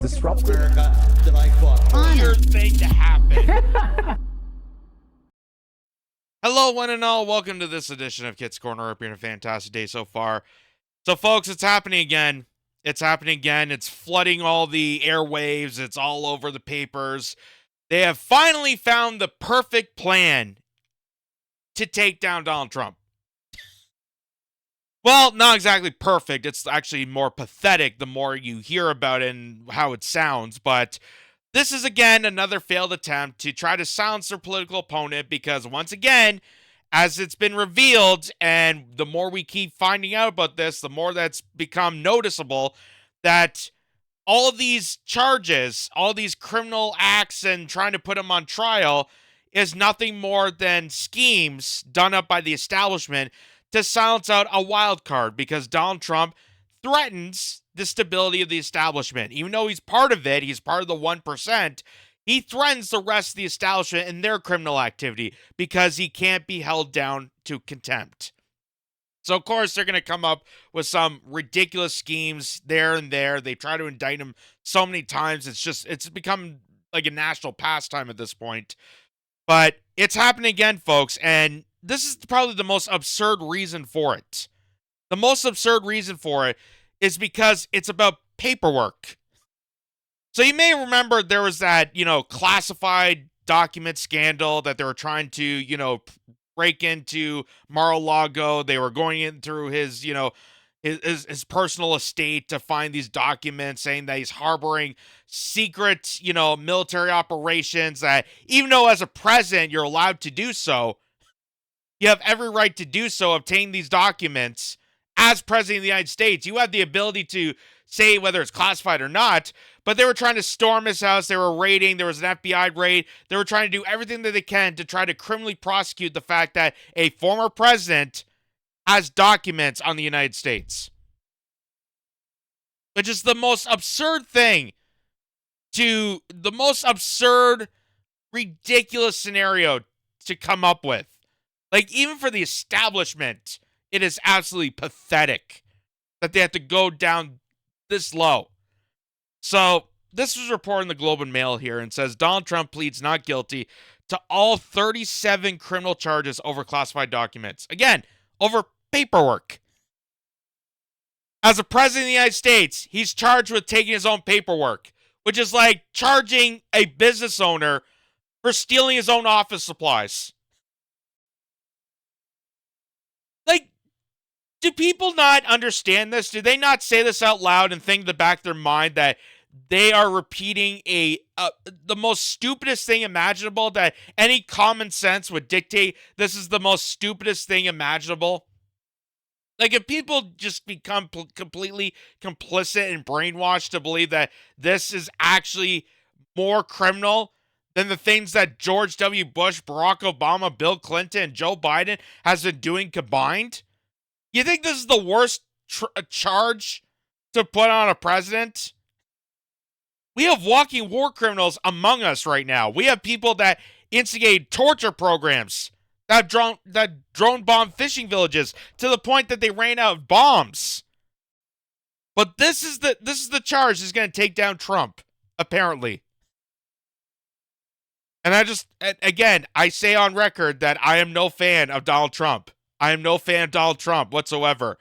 disruptive. America that I fought. Weird thing to happen. Hello, one and all. Welcome to this edition of Kitz Corner. Hope you're having a fantastic day so far. So, folks, it's happening again. It's happening again. It's flooding all the airwaves. It's all over the papers. They have finally found the perfect plan to take down Donald Trump. Well, not exactly perfect. It's actually more pathetic the more you hear about it and how it sounds. But this is, again, another failed attempt to try to silence their political opponent because, once again, as it's been revealed, and the more we keep finding out about this, the more that's become noticeable that all of these charges, all these criminal acts and trying to put them on trial is nothing more than schemes done up by the establishment to silence out a wild card because Donald Trump threatens the stability of the establishment. Even though he's part of it, he's part of the 1%, he threatens the rest of the establishment and their criminal activity because he can't be held down to contempt. So, of course, they're going to come up with some ridiculous schemes there and there. They try to indict him so many times. It's become like a national pastime at this point. But it's happening again, folks, and this is probably the most absurd reason for it. The most absurd reason for it is because it's about paperwork. So you may remember there was that, classified document scandal that they were trying to, break into Mar-a-Lago. They were going in through his, his personal estate to find these documents saying that he's harboring secret, military operations that even though as a president you're allowed to do so, you have every right to do so, obtain these documents as president of the United States. You have the ability to say whether it's classified or not, but they were trying to storm his house. They were raiding. There was an FBI raid. They were trying to do everything that they can to try to criminally prosecute the fact that a former president has documents on the United States. Which is the most absurd thing the most absurd, ridiculous scenario to come up with. Like, even for the establishment, it is absolutely pathetic that they have to go down this low. So, this was reported in the Globe and Mail here and says Donald Trump pleads not guilty to all 37 criminal charges over classified documents. Again, over paperwork. As a president of the United States, he's charged with taking his own paperwork, which is like charging a business owner for stealing his own office supplies. Like, do people not understand this? Do they not say this out loud and think in the back of their mind that they are repeating the most stupidest thing imaginable, that any common sense would dictate this is the most stupidest thing imaginable? Like, if people just become completely complicit and brainwashed to believe that this is actually more criminal than the things that George W. Bush, Barack Obama, Bill Clinton, and Joe Biden has been doing combined? You think this is the worst charge to put on a president? We have walking war criminals among us right now. We have people that instigate torture programs, that drone bomb fishing villages to the point that they ran out of bombs. But this is the charge that's going to take down Trump, apparently. And I say on record that I am no fan of Donald Trump. I am no fan of Donald Trump whatsoever.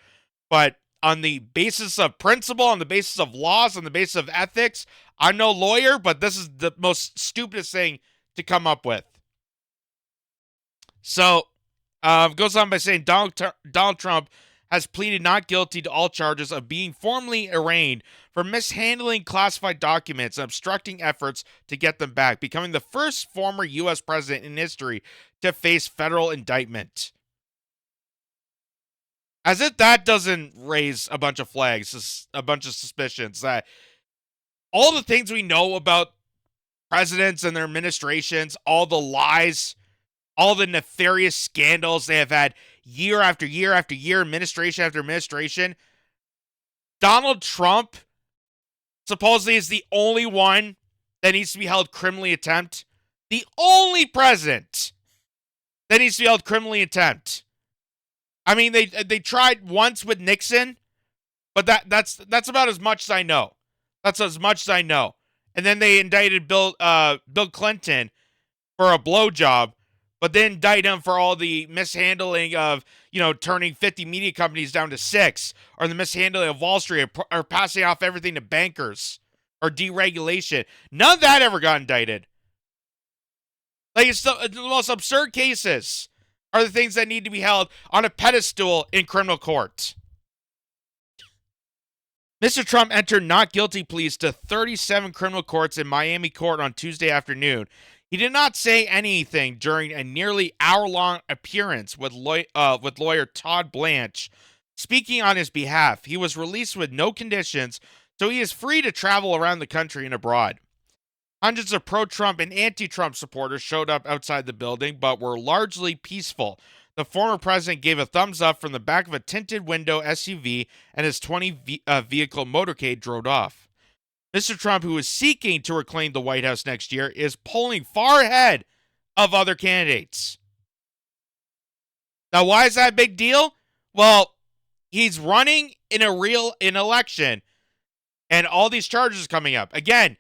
But on the basis of principle, on the basis of laws, on the basis of ethics, I'm no lawyer, but this is the most stupidest thing to come up with. So, goes on by saying Donald Trump has pleaded not guilty to all charges of being formally arraigned for mishandling classified documents and obstructing efforts to get them back, becoming the first former U.S. president in history to face federal indictment. As if that doesn't raise a bunch of flags, a bunch of suspicions that all the things we know about presidents and their administrations, all the lies, all the nefarious scandals they have had year after year after year, administration after administration, Donald Trump supposedly is the only one that needs to be held criminally contempt. The only president that needs to be held criminally contempt. I mean, they tried once with Nixon, but that's about as much as I know. That's as much as I know. And then they indicted Bill Clinton for a blowjob, but then indict him for all the mishandling of, turning 50 media companies down to 6, or the mishandling of Wall Street, or passing off everything to bankers, or deregulation. None of that ever got indicted. Like, it's the most absurd cases are the things that need to be held on a pedestal in criminal court. Mr. Trump entered not guilty pleas to 37 criminal courts in Miami court on Tuesday afternoon. He did not say anything during a nearly hour-long appearance with lawyer Todd Blanche. Speaking on his behalf, he was released with no conditions, so he is free to travel around the country and abroad. Hundreds of pro-Trump and anti-Trump supporters showed up outside the building, but were largely peaceful. The former president gave a thumbs up from the back of a tinted window SUV, and his 20-vehicle motorcade drove off. Mr. Trump, who is seeking to reclaim the White House next year, is polling far ahead of other candidates. Now, why is that a big deal? Well, he's running in an election, and all these charges coming up. Again,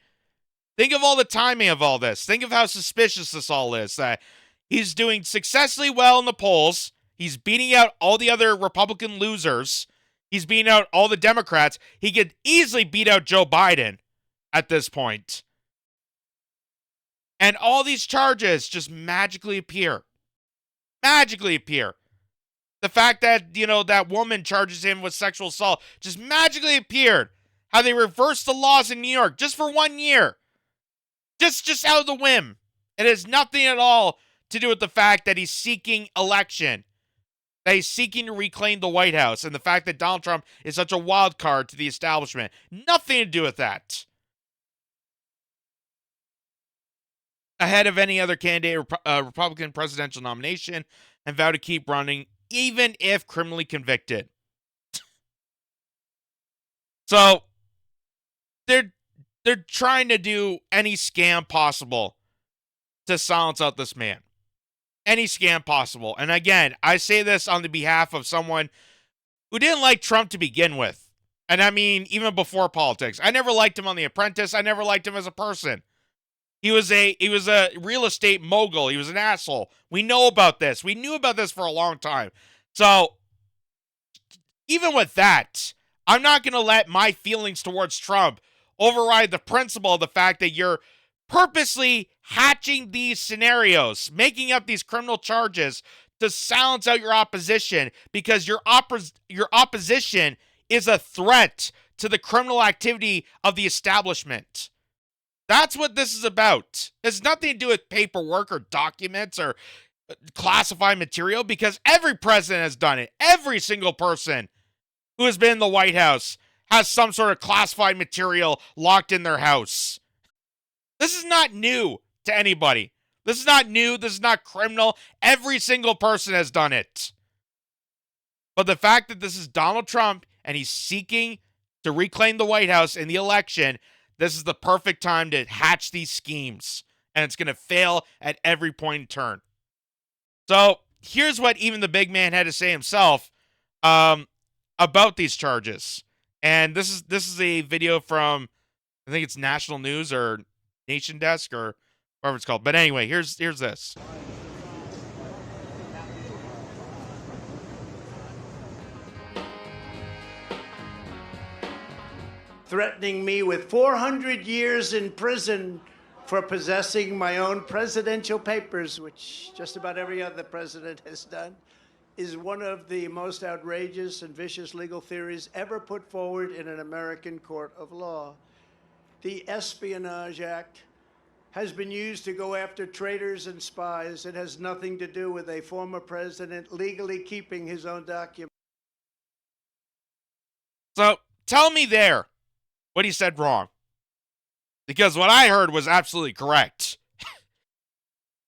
think of all the timing of all this. Think of how suspicious this all is. That he's doing successfully well in the polls. He's beating out all the other Republican losers. He's beating out all the Democrats. He could easily beat out Joe Biden at this point. And all these charges just magically appear. Magically appear. The fact that, that woman charges him with sexual assault just magically appeared. How they reversed the laws in New York just for 1 year. Just out of the whim. It has nothing at all to do with the fact that he's seeking election. That he's seeking to reclaim the White House. And the fact that Donald Trump is such a wild card to the establishment. Nothing to do with that. Ahead of any other candidate, Republican presidential nomination, and vow to keep running, even if criminally convicted. So, they're trying to do any scam possible to silence out this man. Any scam possible. And again, I say this on the behalf of someone who didn't like Trump to begin with. And I mean, even before politics. I never liked him on The Apprentice. I never liked him as a person. He was a real estate mogul. He was an asshole. We know about this. We knew about this for a long time. So, even with that, I'm not going to let my feelings towards Trump override the principle of the fact that you're purposely hatching these scenarios, making up these criminal charges to silence out your opposition because your opposition is a threat to the criminal activity of the establishment. That's what this is about. It has nothing to do with paperwork or documents or classified material because every president has done it. Every single person who has been in the White House has some sort of classified material locked in their house. This is not new to anybody. This is not new. This is not criminal. Every single person has done it. But the fact that this is Donald Trump and he's seeking to reclaim the White House in the election, this is the perfect time to hatch these schemes. And it's going to fail at every point in turn. So here's what even the big man had to say himself about these charges. And this is a video from, I think it's National News or Nation Desk or whatever it's called. But anyway, here's this. Threatening me with 400 years in prison for possessing my own presidential papers, which just about every other president has done, is one of the most outrageous and vicious legal theories ever put forward in an American court of law. The Espionage Act has been used to go after traitors and spies. It has nothing to do with a former president legally keeping his own documents. So tell me there what he said wrong. Because what I heard was absolutely correct.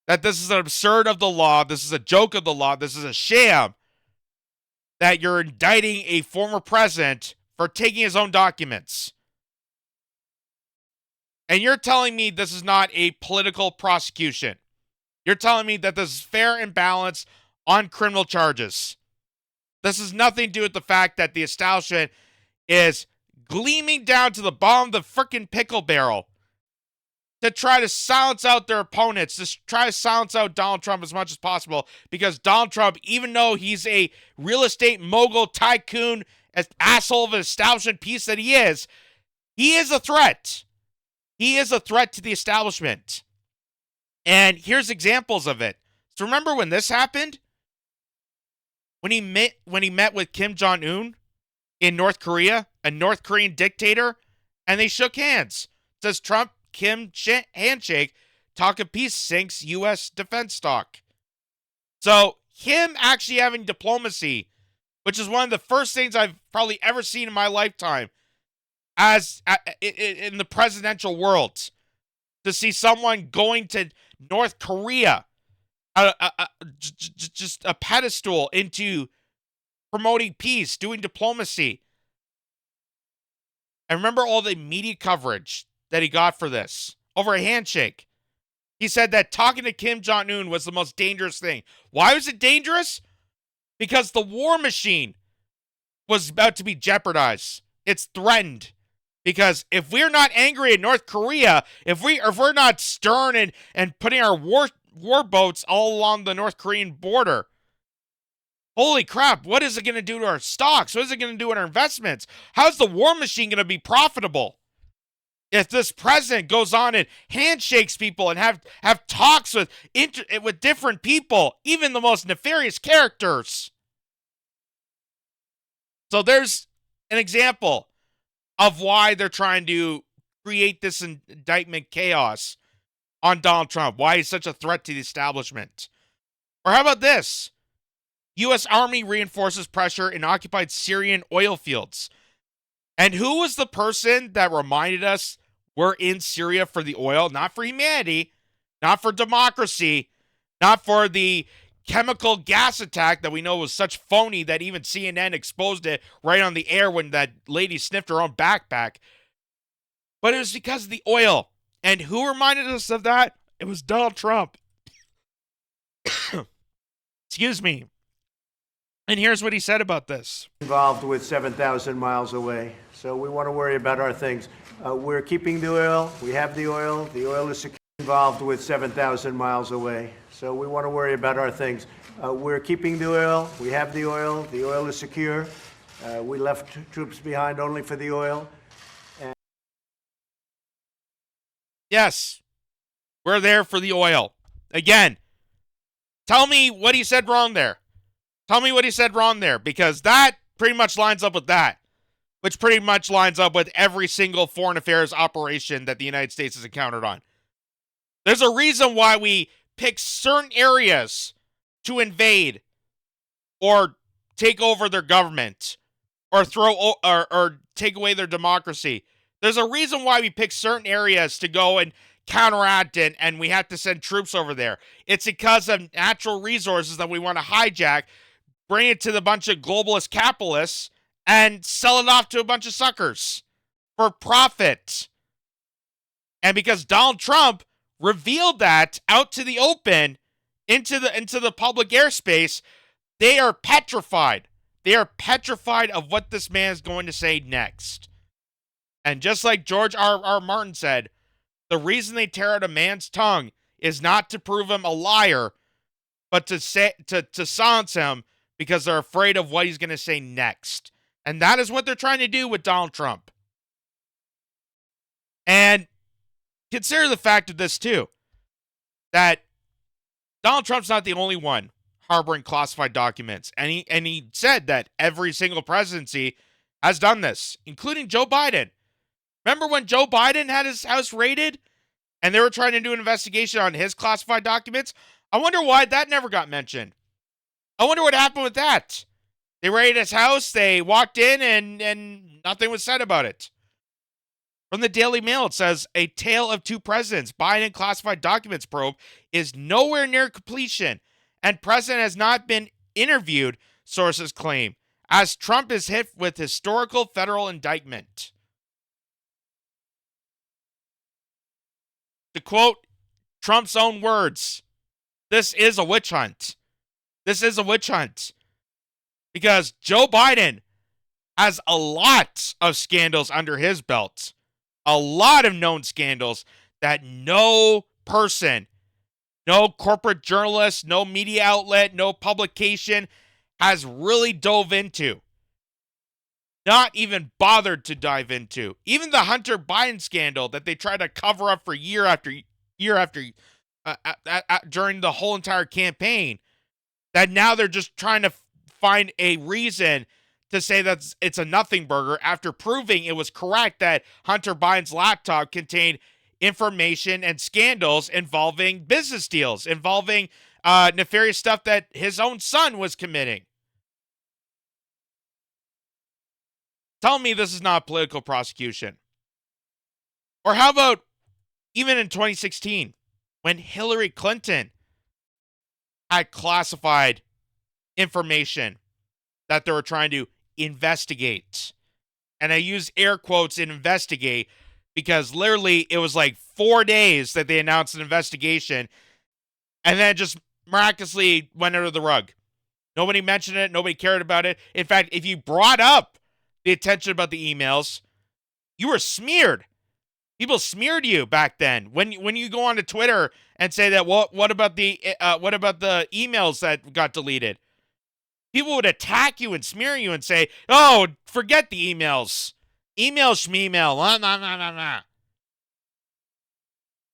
That this is an absurd of the law. This is a joke of the law. This is a sham. That you're indicting a former president for taking his own documents. And you're telling me this is not a political prosecution. You're telling me that this is fair and balanced on criminal charges. This has nothing to do with the fact that the establishment is gleaming down to the bottom of the frickin' pickle barrel to try to silence out their opponents, to try to silence out Donald Trump as much as possible, because Donald Trump, even though he's a real estate mogul, tycoon, asshole of an establishment piece that he is a threat. He is a threat to the establishment. And here's examples of it. So remember when this happened? When he met with Kim Jong-un in North Korea, a North Korean dictator, and they shook hands. Says Trump, Kim handshake, talk of peace sinks U.S. defense stock. So him actually having diplomacy, which is one of the first things I've probably ever seen in my lifetime, as in the presidential world, to see someone going to North Korea, just a pedestal into promoting peace, doing diplomacy. I remember all the media coverage that he got for this over a handshake. He said that talking to Kim Jong-un was the most dangerous thing. Why was it dangerous? Because the war machine was about to be jeopardized. It's threatened. Because if we're not angry at North Korea, if we're not stern and putting our war boats all along the North Korean border, holy crap, what is it going to do to our stocks? What is it going to do to our investments? How's the war machine going to be profitable? If this president goes on and handshakes people and have talks with different people, even the most nefarious characters. So there's an example of why they're trying to create this indictment chaos on Donald Trump, why he's such a threat to the establishment. Or how about this? U.S. Army reinforces pressure in occupied Syrian oil fields. And who was the person that reminded us we're in Syria for the oil, not for humanity, not for democracy, not for the chemical gas attack that we know was such phony that even CNN exposed it right on the air when that lady sniffed her own backpack. But it was because of the oil. And who reminded us of that? It was Donald Trump. Excuse me. And here's what he said about this. Involved with 7,000 miles away. So we want to worry about our things. We're keeping the oil. We have the oil. The oil is secure. Involved with 7,000 miles away. So we want to worry about our things. We're keeping the oil. We have the oil. The oil is secure. We left troops behind only for the oil. Yes, we're there for the oil. Again, tell me what he said wrong there. Tell me what he said wrong there, because that pretty much lines up with that, which pretty much lines up with every single foreign affairs operation that the United States has encountered on. There's a reason why we pick certain areas to invade or take over their government or or take away their democracy. There's a reason why we pick certain areas to go and counteract and we have to send troops over there. It's because of natural resources that we want to hijack, bring it to the bunch of globalist capitalists, and sell it off to a bunch of suckers for profit. And because Donald Trump revealed that out to the open, into the public airspace, they are petrified. They are petrified of what this man is going to say next. And just like George R. Martin said, the reason they tear out a man's tongue is not to prove him a liar, but to silence him because they're afraid of what he's going to say next. And that is what they're trying to do with Donald Trump. And consider the fact of this too, that Donald Trump's not the only one harboring classified documents. And he said that every single presidency has done this, including Joe Biden. Remember when Joe Biden had his house raided and they were trying to do an investigation on his classified documents? I wonder why that never got mentioned. I wonder what happened with that. They raided his house, they walked in, and nothing was said about it. From the Daily Mail, it says, a tale of two presidents, Biden classified documents probe is nowhere near completion, and president has not been interviewed, sources claim, as Trump is hit with historical federal indictment. To quote Trump's own words, this is a witch hunt. This is a witch hunt. Because Joe Biden has a lot of scandals under his belt. A lot of known scandals that no person, no corporate journalist, no media outlet, no publication has really dove into. Not even bothered to dive into. Even the Hunter Biden scandal that they tried to cover up for year after during the whole entire campaign, that now they're just trying to find a reason to say that it's a nothing burger after proving it was correct that Hunter Biden's laptop contained information and scandals involving business deals, involving nefarious stuff that his own son was committing. Tell me this is not political prosecution. Or how about even in 2016, when Hillary Clinton had classified information that they were trying to investigate. And I use air quotes in investigate because literally it was like 4 days that they announced an investigation and then it just miraculously went under the rug. Nobody mentioned it. Nobody cared about it. In fact, if you brought up the attention about the emails, you were smeared. People smeared you back then. When you go onto Twitter and say that, what about the emails that got deleted? People would attack you and smear you and say, "Oh, forget the emails. Email schmeemail." Nah, nah, nah, nah, nah.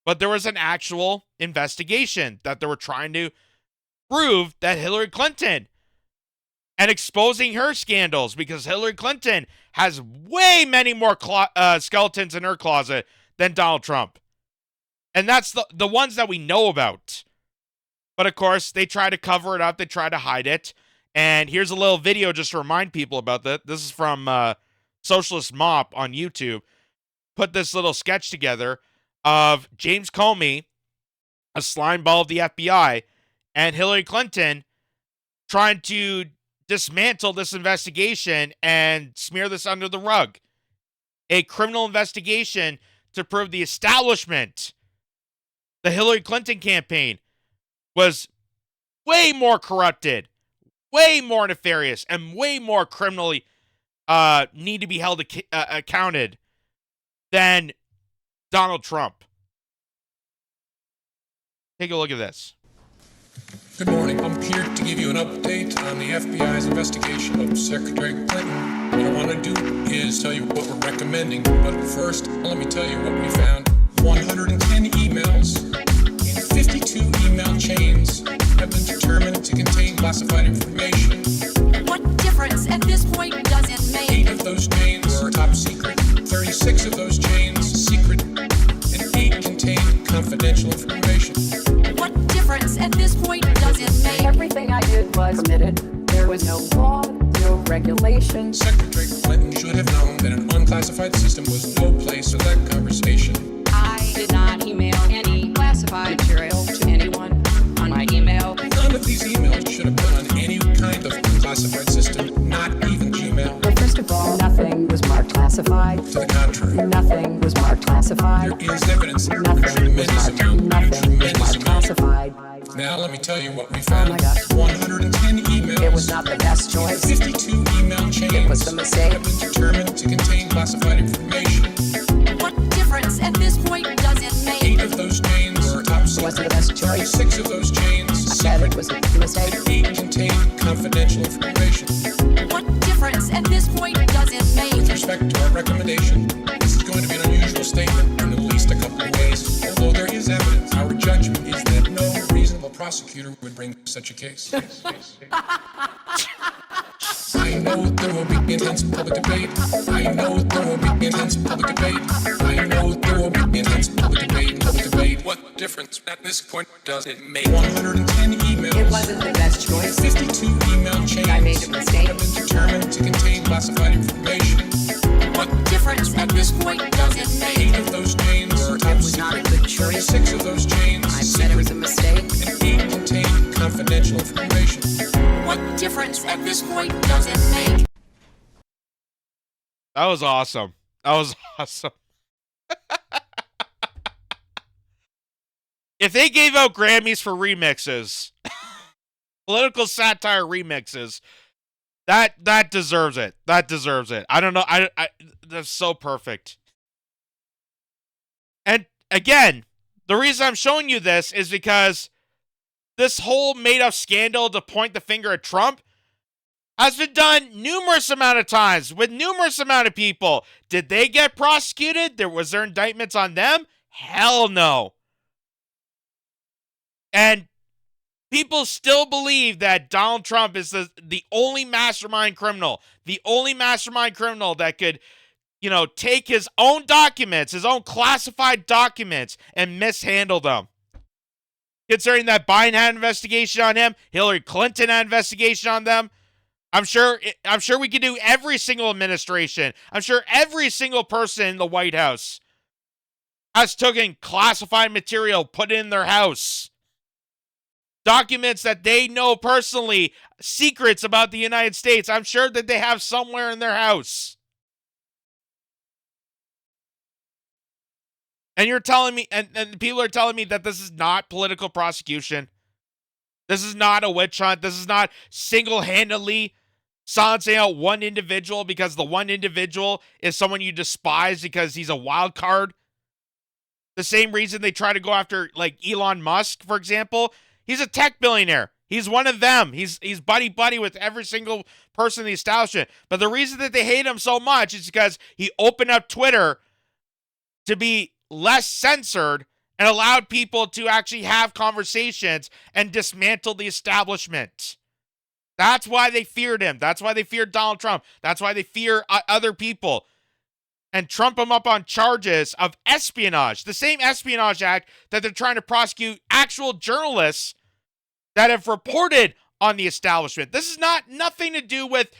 But there was an actual investigation that they were trying to prove that Hillary Clinton and exposing her scandals, because Hillary Clinton has way many more skeletons in her closet than Donald Trump. And that's the ones that we know about. But of course, they try to cover it up. They try to hide it. And here's a little video just to remind people about that. This is from Socialist Mop on YouTube. Put this little sketch together of James Comey, a slime ball of the FBI, and Hillary Clinton trying to dismantle this investigation and smear this under the rug. A criminal investigation to prove the establishment, the Hillary Clinton campaign, was way more corrupted, way more nefarious, and way more criminally need to be held accounted than Donald Trump. Take a look at this. Good morning. I'm here to give you an update on the FBI's investigation of Secretary Clinton. What I want to do is tell you what we're recommending. But first, let me tell you what we found. 110 emails in 52 email chains have been determined to contain classified information. What difference at this point does it make? 8 of those chains are top secret. 36 of those chains secret. And 8 contain confidential information. What difference at this point does it make? Everything I did was permitted. There was no law, no regulation. Secretary Clinton should have known that an unclassified system was no place for that conversation. I did not email any classified material to anyone on my email. None of these emails should have been on any kind of unclassified system, not even Gmail. Well, first of all, nothing was marked classified. To the contrary, Nothing was marked classified. there is evidence, a Nothing was tremendous marked. amount, a Nothing was tremendous marked amount. classified. Now let me tell you what we found. Oh my gosh. 110 emails. It was not the best choice. 52 email chains. It was a mistake. Have been determined to contain classified information. What difference at this point does it 8 make? of those chains are top It wasn't the best choice. 36 of those chains I said secret. it was a mistake. And 8 contain confidential information. What difference at this point does it With make? respect to our recommendation, this is going to be an unusual statement in at least a couple of ways. Although there is evidence, our judgment is that no reasonable prosecutor would bring such a case. I know there will be intense public debate. I know there will be intense public debate. I know there will be intense public debate. What difference at this point does it make? 110 emails. It wasn't the best choice. 52 email chains. I made a mistake. Have been determined to contain classified information. What difference at this point does it 8 make? of those chains are It top was not a secret. good choice. 36 of those chains I said it was a mistake. and 8 contain confidential information. What difference at this point does it make? That was awesome. That was awesome. If they gave out Grammys for remixes, political satire remixes, That deserves it. That deserves it. I don't know. I that's so perfect. And again, the reason I'm showing you this is because this whole made-up scandal to point the finger at Trump has been done numerous amount of times with numerous amount of people. Did they get prosecuted? Was there indictments on them? Hell no. And people still believe that Donald Trump is the only mastermind criminal. The only mastermind criminal that could, take his own documents, his own classified documents, and mishandle them. Considering that Biden had an investigation on him, Hillary Clinton had an investigation on them. I'm sure we could do every single administration. I'm sure every single person in the White House has taken classified material, put it in their house. Documents that they know personally, secrets about the United States, I'm sure that they have somewhere in their house. And you're telling me, and people are telling me that this is not political prosecution. This is not a witch hunt. This is not single-handedly silencing out one individual because the one individual is someone you despise because he's a wild card. The same reason they try to go after, like, Elon Musk, for example. He's a tech billionaire. He's one of them. He's buddy-buddy with every single person in the establishment. But the reason that they hate him so much is because he opened up Twitter to be less censored and allowed people to actually have conversations and dismantle the establishment. That's why they feared him. That's why they feared Donald Trump. That's why they fear other people. And trump him up on charges of espionage. The same espionage act that they're trying to prosecute actual journalists that have reported on the establishment. This is nothing to do with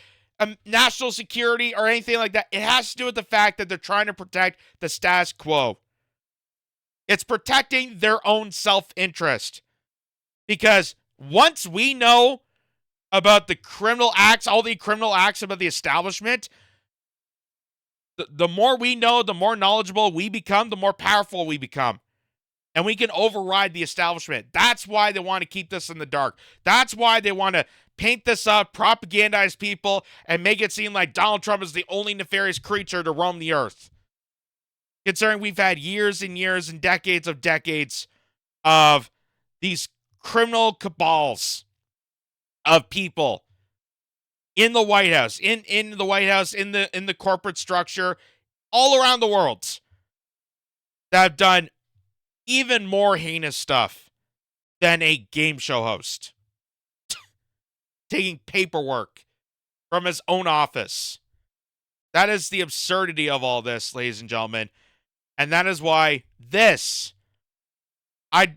national security or anything like that. It has to do with the fact that they're trying to protect the status quo. It's protecting their own self-interest. Because once we know about the criminal acts, all the criminal acts about the establishment, the more we know, the more knowledgeable we become, the more powerful we become. And we can override the establishment. That's why they want to keep this in the dark. That's why they want to paint this up, propagandize people, and make it seem like Donald Trump is the only nefarious creature to roam the earth. Considering we've had years and years and decades of these criminal cabals of people in the White House, in the White House, in the corporate structure, all around the world, that have done even more heinous stuff than a game show host. Taking paperwork from his own office. That is the absurdity of all this, ladies and gentlemen. And that is why this, I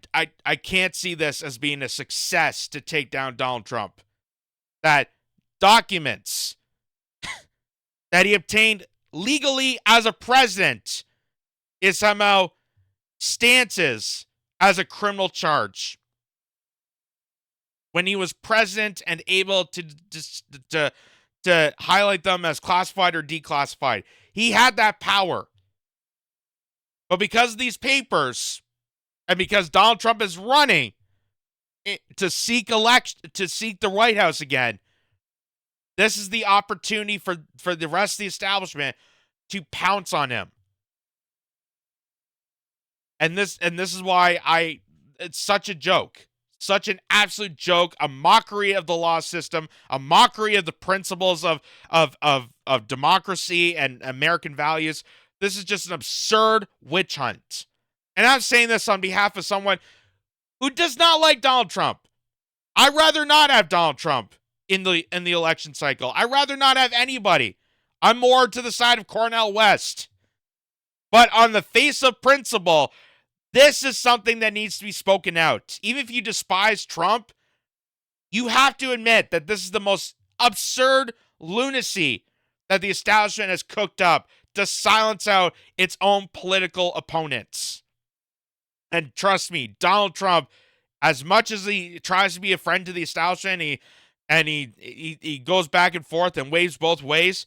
can't see this as being a success to take down Donald Trump. That documents that he obtained legally as a president is somehow stances as a criminal charge. When he was president and able to highlight them as classified or declassified. He had that power. But because of these papers, and because Donald Trump is running to seek the White House again, this is the opportunity for the rest of the establishment to pounce on him. And this is why it's such a joke. Such an absolute joke, a mockery of the law system, a mockery of the principles of democracy and American values. This is just an absurd witch hunt. And I'm saying this on behalf of someone who does not like Donald Trump. I'd rather not have Donald Trump in the election cycle. I'd rather not have anybody. I'm more to the side of Cornel West. But on the face of principle, this is something that needs to be spoken out. Even if you despise Trump, you have to admit that this is the most absurd lunacy that the establishment has cooked up to silence out its own political opponents. And trust me, Donald Trump, as much as he tries to be a friend to the establishment, he goes back and forth and waves both ways,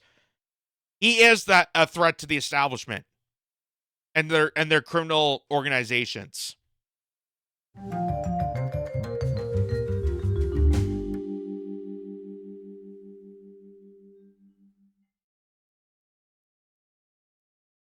he is a threat to the establishment and their criminal organizations.